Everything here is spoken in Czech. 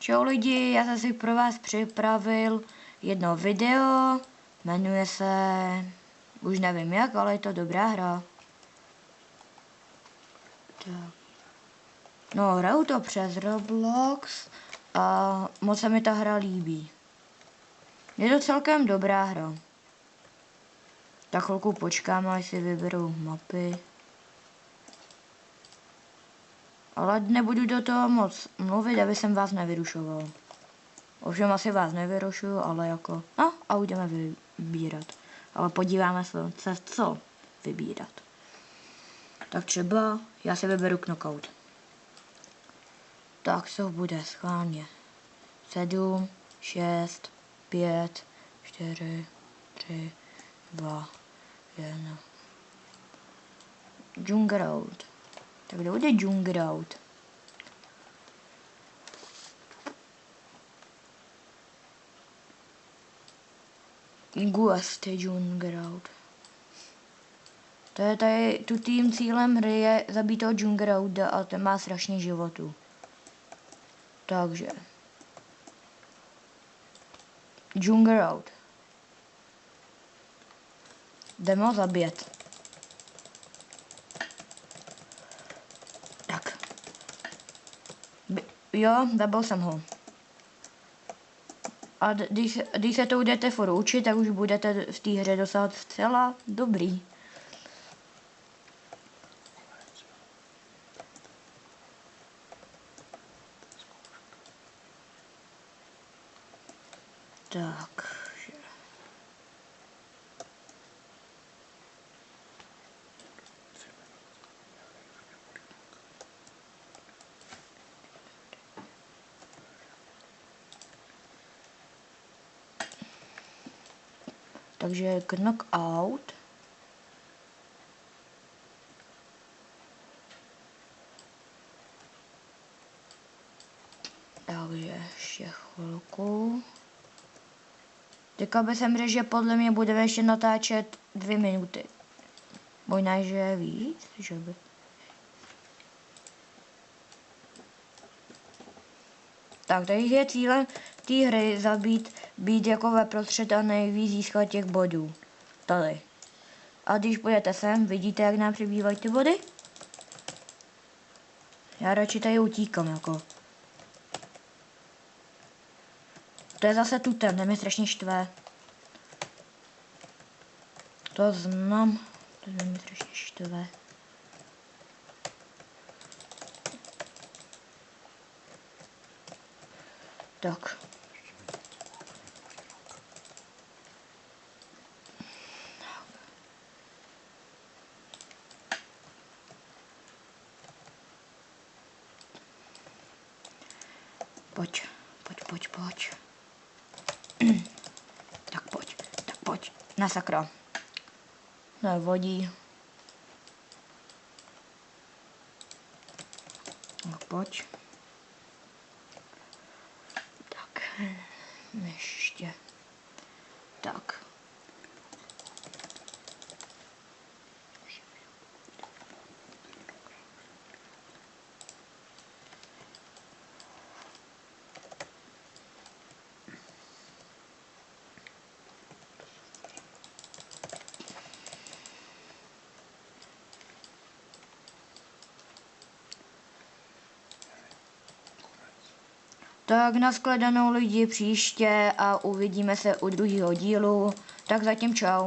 Čau lidi, já jsem si pro vás připravil jedno video, jmenuje se, už nevím jak, ale je to dobrá hra. Tak. No, hraju to přes Roblox a moc se mi ta hra líbí. Je to celkem dobrá hra. Tak chvilku počkám, až si vyberu mapy. Ale nebudu do toho moc mluvit, aby jsem vás nevyrušoval. Ovšem asi vás nevyrušuju, ale jako... No, a budeme vybírat. Ale podíváme se, co vybírat. Tak třeba já si vyberu knockout. Tak co bude schválně. 7, 6, 5, 4, 3, 2, 1. Jungleout. Tak kde bude Jungleout? Guest Jungleout. To je tady, tu tým cílem hry je zabít toho Jungleouta a ten má strašně životů. Takže. Jungleout. Jdeme ho zabít. Tak. Jo, zabil jsem ho. A když se to budete furt učit, tak už budete v té hře dosáhat zcela dobrý. Tak. Takže knockout. Takže ještě chvilku. Teďka by jsem řekl, že podle mě budeme ještě natáčet 2 minuty. Možná, že víc, že by. Tak, tady je cílem té hry být jako ve prostřed a nejvíc získat těch bodů. Tady. A když půjdete sem, vidíte, jak nám přibývají ty body? Já radši tady utíkám, jako. To je zase tutem, ten mě strašně štve. To znám, to mě strašně štve. Tak. Pojď. Tak pojď. Na sakra. No, vodí. No, pojď. Tak. Ještě. Tak. Tak nashledanou lidi příště a uvidíme se u druhého dílu. Tak zatím čau.